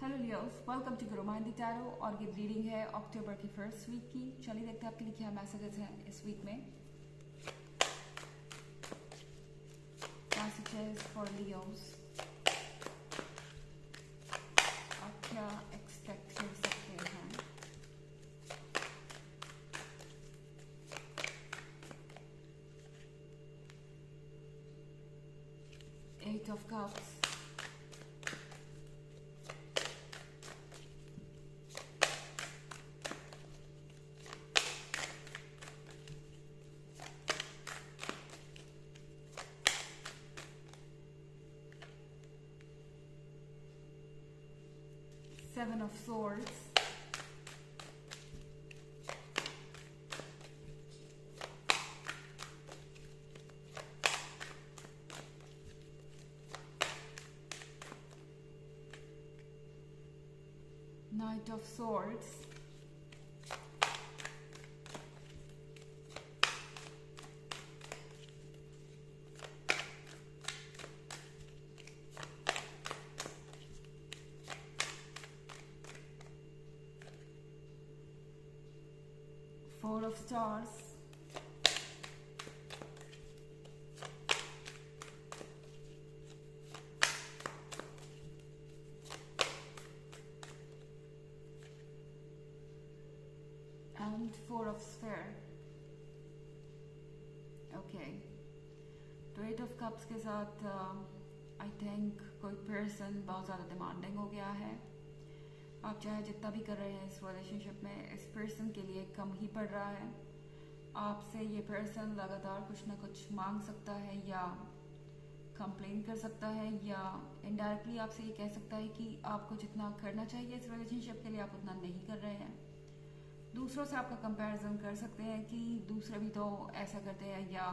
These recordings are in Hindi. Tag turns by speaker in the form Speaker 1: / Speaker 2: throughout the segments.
Speaker 1: Hello Leos, welcome to Guru mehndi tarot. और ये रीडिंग है अक्टूबर की फर्स्ट वीक की। चलिए देखते हैं आपके लिए क्या मैसेजेस हैं इस वीक में। मैसेजेस फॉर लियोस, आप क्या एक्सपेक्ट कर सकते हैं। Eight of cups, Seven of Swords, Knight of Swords, Four of Stars, and Four of Sphere. Okay, तो एट ऑफ कप्स के साथ आई थिंक कोई पर्सन बहुत ज़्यादा डिमांडिंग हो गया है। आप चाहे जितना भी कर रहे हैं इस रिलेशनशिप में, इस पर्सन के लिए कम ही पड़ रहा है। आपसे ये पर्सन लगातार कुछ ना कुछ मांग सकता है या कंप्लेन कर सकता है या इनडायरेक्टली आपसे ये कह सकता है कि आपको जितना करना चाहिए इस रिलेशनशिप के लिए आप उतना नहीं कर रहे हैं। दूसरों से आपका कंपैरिजन कर सकते हैं कि दूसरे भी तो ऐसा करते हैं, या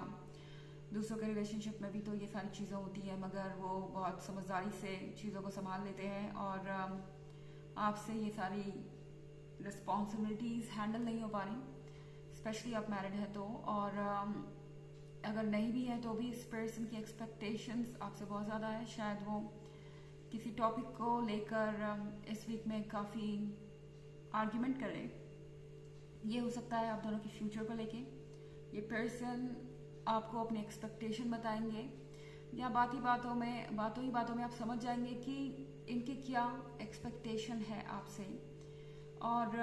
Speaker 1: दूसरों के रिलेशनशिप में भी तो ये सारी चीज़ें होती हैं, मगर वो बहुत समझदारी से चीज़ों को संभाल लेते हैं और आपसे ये सारी रिस्पॉन्सिबिलिटीज़ हैंडल नहीं हो पा रही, स्पेशली आप मैरिड हैं तो। और अगर नहीं भी है तो भी इस पर्सन की एक्सपेक्टेशंस आपसे बहुत ज़्यादा है। शायद वो किसी टॉपिक को लेकर इस वीक में काफ़ी आर्ग्यूमेंट करें। ये हो सकता है आप दोनों की फ्यूचर को लेके। ये पर्सन आपको अपनी एक्सपेक्टेशन बताएंगे या बातों में आप समझ जाएंगे कि इनकी क्या एक्सपेक्टेशन है आपसे। और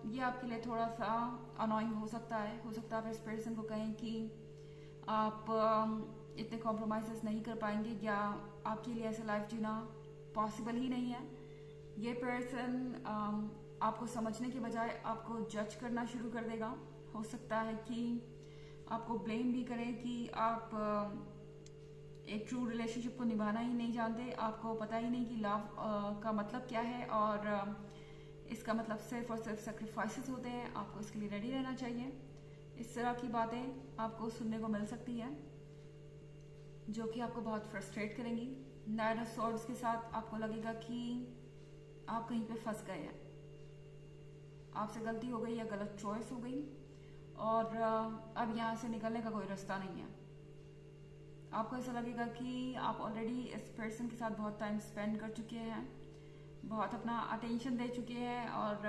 Speaker 1: ये आपके लिए थोड़ा सा अनोइंग हो सकता है। आप इस पर्सन को कहें कि आप इतने कॉम्प्रोमाइज़ नहीं कर पाएंगे या आपके लिए ऐसा लाइफ जीना पॉसिबल ही नहीं है। ये पर्सन आपको समझने के बजाय आपको जज करना शुरू कर देगा। हो सकता है कि आपको ब्लेम भी करें कि आप एक ट्रू रिलेशनशिप को निभाना ही नहीं जानते, आपको पता ही नहीं कि लव का मतलब क्या है और इसका मतलब सिर्फ और सिर्फ सेक्रीफाइसेस होते हैं। आपको इसके लिए रेडी रहना चाहिए। इस तरह की बातें आपको सुनने को मिल सकती है जो कि आपको बहुत फ्रस्ट्रेट करेंगी। नाइट ऑफ सॉर्ड्स के साथ आपको लगेगा कि आप कहीं पे फंस गए हैं, आपसे गलती हो गई या गलत चॉइस हो गई और अब यहाँ से निकलने का कोई रास्ता नहीं है। आपको ऐसा लगेगा कि आप ऑलरेडी इस पर्सन के साथ बहुत टाइम स्पेंड कर चुके हैं, बहुत अपना अटेंशन दे चुके हैं और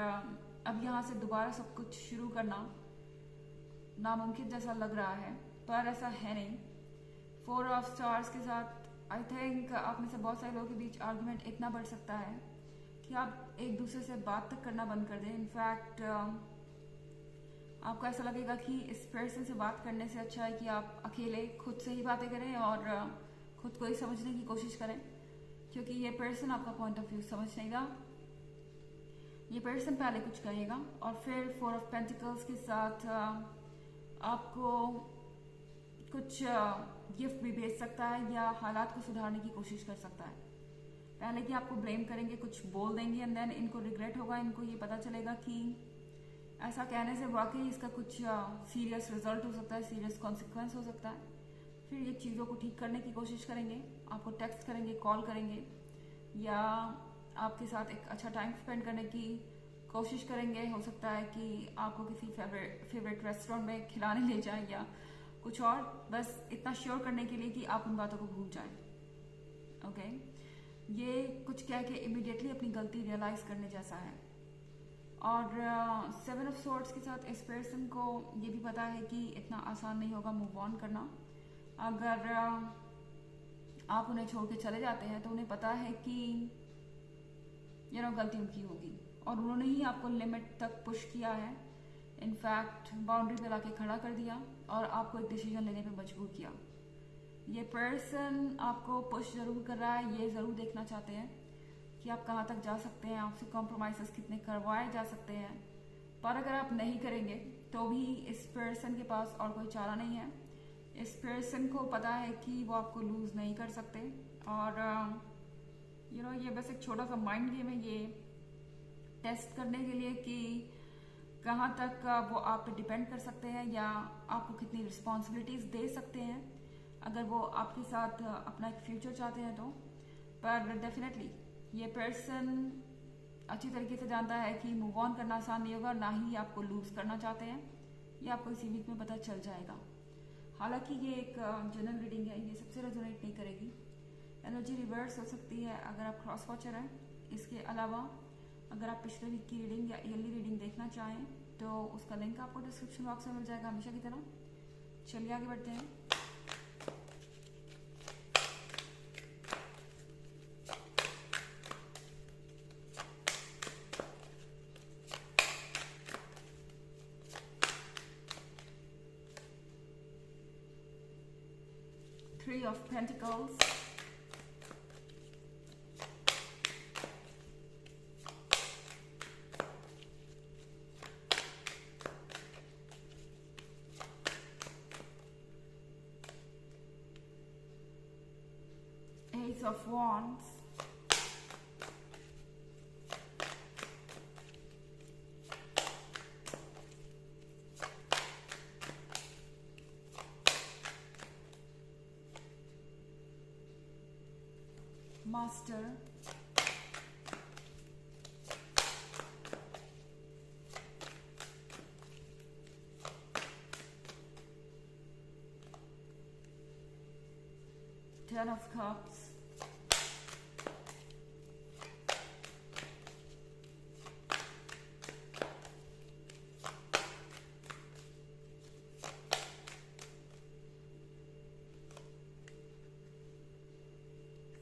Speaker 1: अब यहाँ से दोबारा सब कुछ शुरू करना नामुमकिन जैसा लग रहा है, पर ऐसा है नहीं। फोर ऑफ स्टार्स के साथ आई थिंक आप में से बहुत सारे लोगों के बीच आर्गुमेंट इतना बढ़ सकता है कि आप एक दूसरे से बात तक करना बंद कर दें। इनफैक्ट आपको ऐसा लगेगा कि इस पर्सन से बात करने से अच्छा है कि आप अकेले खुद से ही बातें करें और खुद को ही समझने की कोशिश करें, क्योंकि ये पर्सन आपका पॉइंट ऑफ व्यू समझ नहीं रहा। ये पर्सन पहले कुछ कहेगा और फिर फोर ऑफ पेंटिकल्स के साथ आपको कुछ गिफ्ट भी भेज सकता है या हालात को सुधारने की कोशिश कर सकता है। पहले कि आपको ब्लेम करेंगे, कुछ बोल देंगे एंड देन इनको रिग्रेट होगा। इनको ये पता चलेगा कि ऐसा कहने से वाकई इसका कुछ सीरियस रिजल्ट हो सकता है, सीरियस कॉन्सिक्वेंस हो सकता है। फिर ये चीज़ों को ठीक करने की कोशिश करेंगे, आपको टेक्स्ट करेंगे, कॉल करेंगे या आपके साथ एक अच्छा टाइम स्पेंड करने की कोशिश करेंगे। हो सकता है कि आपको किसी फेवरेट रेस्टोरेंट में खिलाने ले जाए या कुछ और, बस इतना श्योर करने के लिए कि आप उन बातों को भूल जाएं। ओके, ये कुछ कह के इमिडिएटली अपनी गलती रियलाइज करने जैसा है। और 7 ऑफ सॉर्ड्स के साथ इस पर्सन को ये भी पता है कि इतना आसान नहीं होगा मूव ऑन करना। अगर आप उन्हें छोड़ के चले जाते हैं तो उन्हें पता है कि गलती उनकी होगी, और उन्होंने ही आपको लिमिट तक पुश किया है, इनफैक्ट बाउंड्री पे लाके खड़ा कर दिया और आपको एक डिसीजन लेने पे मजबूर किया। ये पर्सन आपको पुश जरूर कर रहा है, ये ज़रूर देखना चाहते हैं कि आप कहाँ तक जा सकते हैं, आपसे कॉम्प्रोमाइज़ कितने करवाए जा सकते हैं। पर अगर आप नहीं करेंगे तो भी इस पर्सन के पास और कोई चारा नहीं है। इस पर्सन को पता है कि वो आपको लूज़ नहीं कर सकते, और ये बस एक छोटा सा माइंड गेम है, ये टेस्ट करने के लिए कि कहाँ तक वो आप पे डिपेंड कर सकते हैं या आपको कितनी रिस्पॉन्सिबिलिटीज़ दे सकते हैं अगर वो आपके साथ अपना एक फ्यूचर चाहते हैं तो। पर डेफिनेटली ये पर्सन अच्छी तरीके से जानता है कि मूव ऑन करना आसान नहीं होगा, ना ही आपको लूज़ करना चाहते हैं। ये आपको इसी वीक में पता चल जाएगा। हालांकि ये एक जनरल रीडिंग है, ये सबसे रेजोनेट नहीं करेगी। एनर्जी रिवर्स हो सकती है अगर आप क्रॉस वॉचर हैं। इसके अलावा अगर आप पिछले वीक की रीडिंग या ईयरली रीडिंग देखना चाहें तो उसका लिंक आपको डिस्क्रिप्शन बॉक्स में मिल जाएगा हमेशा की तरह। चलिए आगे बढ़ते हैं। Three of Pentacles, Ace of Wands, Master, Ten of Cups,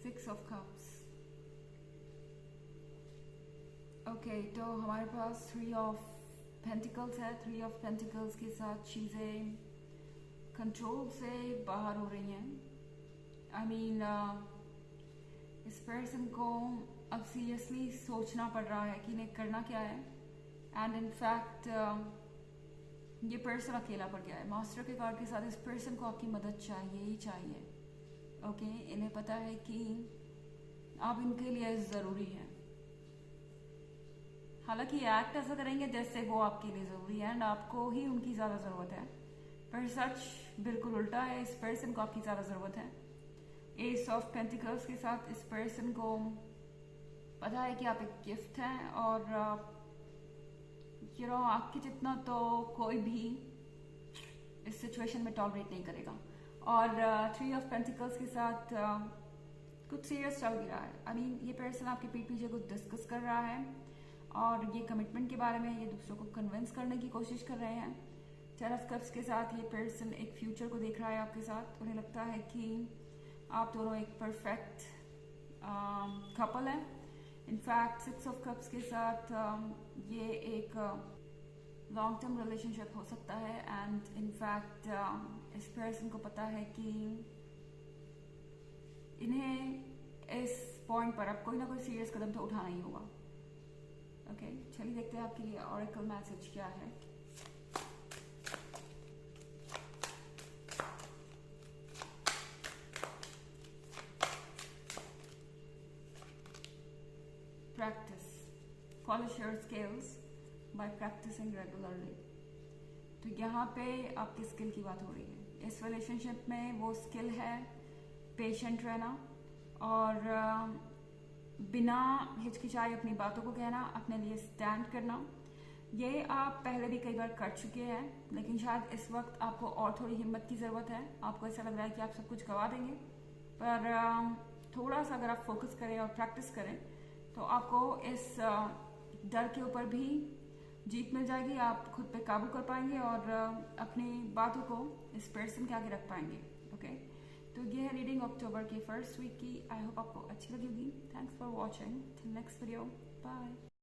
Speaker 1: Six of Cups। Okay, तो हमारे पास 3 ऑफ पेंटिकल्स है। 3 ऑफ पेंटिकल्स के साथ चीज़ें कंट्रोल से बाहर हो रही हैं। आई मीन इस पर्सन को अब सीरियसली सोचना पड़ रहा है कि इन्हें करना क्या है। एंड इनफैक्ट ये पर्सन अकेला पड़ गया है। मास्टर के कार्ड के साथ इस पर्सन को आपकी मदद चाहिए ही चाहिए। ओके, इन्हें पता है कि आप इनके लिए ज़रूरी हैं। हालांकि एक्ट ऐसा करेंगे जैसे वो आपके लिए ज़रूरी है एंड आपको ही उनकी ज़्यादा ज़रूरत है, पर सच बिल्कुल उल्टा है। इस पर्सन को आपकी ज़्यादा ज़रूरत है। एस ऑफ पेंटिकल्स के साथ इस पर्सन को पता है कि आप एक गिफ्ट हैं, और आपके जितना तो कोई भी इस सिचुएशन में टॉलरेट नहीं करेगा। और 3 ऑफ पेंटिकल्स के साथ कुछ सीरियस चल भी रहा है। आई मीन ये पर्सन आपके पीठ पीछे कुछ डिस्कस कर रहा है और ये कमिटमेंट के बारे में ये दूसरों को कन्विंस करने की कोशिश कर रहे हैं। 10 ऑफ कप्स के साथ ये पर्सन एक फ्यूचर को देख रहा है आपके साथ। उन्हें लगता है कि आप दोनों एक परफेक्ट कपल है। इनफैक्ट 6 ऑफ कप्स के साथ ये एक लॉन्ग टर्म रिलेशनशिप हो सकता है। एंड इनफैक्ट इस पर्सन को पता है कि इन्हें इस पॉइंट पर अब कोई ना कोई सीरियस कदम तो उठाना ही होगा। ओके, चलिए देखते हैं आपके लिए ऑरेकल मैसेज क्या है। Practice, polish your skills by practising regularly. तो यहाँ पे आपकी स्किल की बात हो रही है। इस रिलेशनशिप में वो स्किल है पेशेंट रहना और बिना हिचकिचाए अपनी बातों को कहना, अपने लिए स्टैंड करना। ये आप पहले भी कई बार कर चुके हैं, लेकिन शायद इस वक्त आपको और थोड़ी हिम्मत की ज़रूरत है। आपको ऐसा लग रहा है कि आप सब कुछ गवा देंगे, पर थोड़ा सा अगर आप फोकस करें और प्रैक्टिस करें तो आपको इस डर के ऊपर भी जीत मिल जाएगी। आप खुद पे काबू कर पाएंगे और अपनी बातों को इस पर्सन के आगे रख पाएंगे। ओके, तो ये है रीडिंग अक्टूबर की फर्स्ट वीक की। आई होप आपको अच्छी लगी होगी। Thanks for watching. Till next video, bye.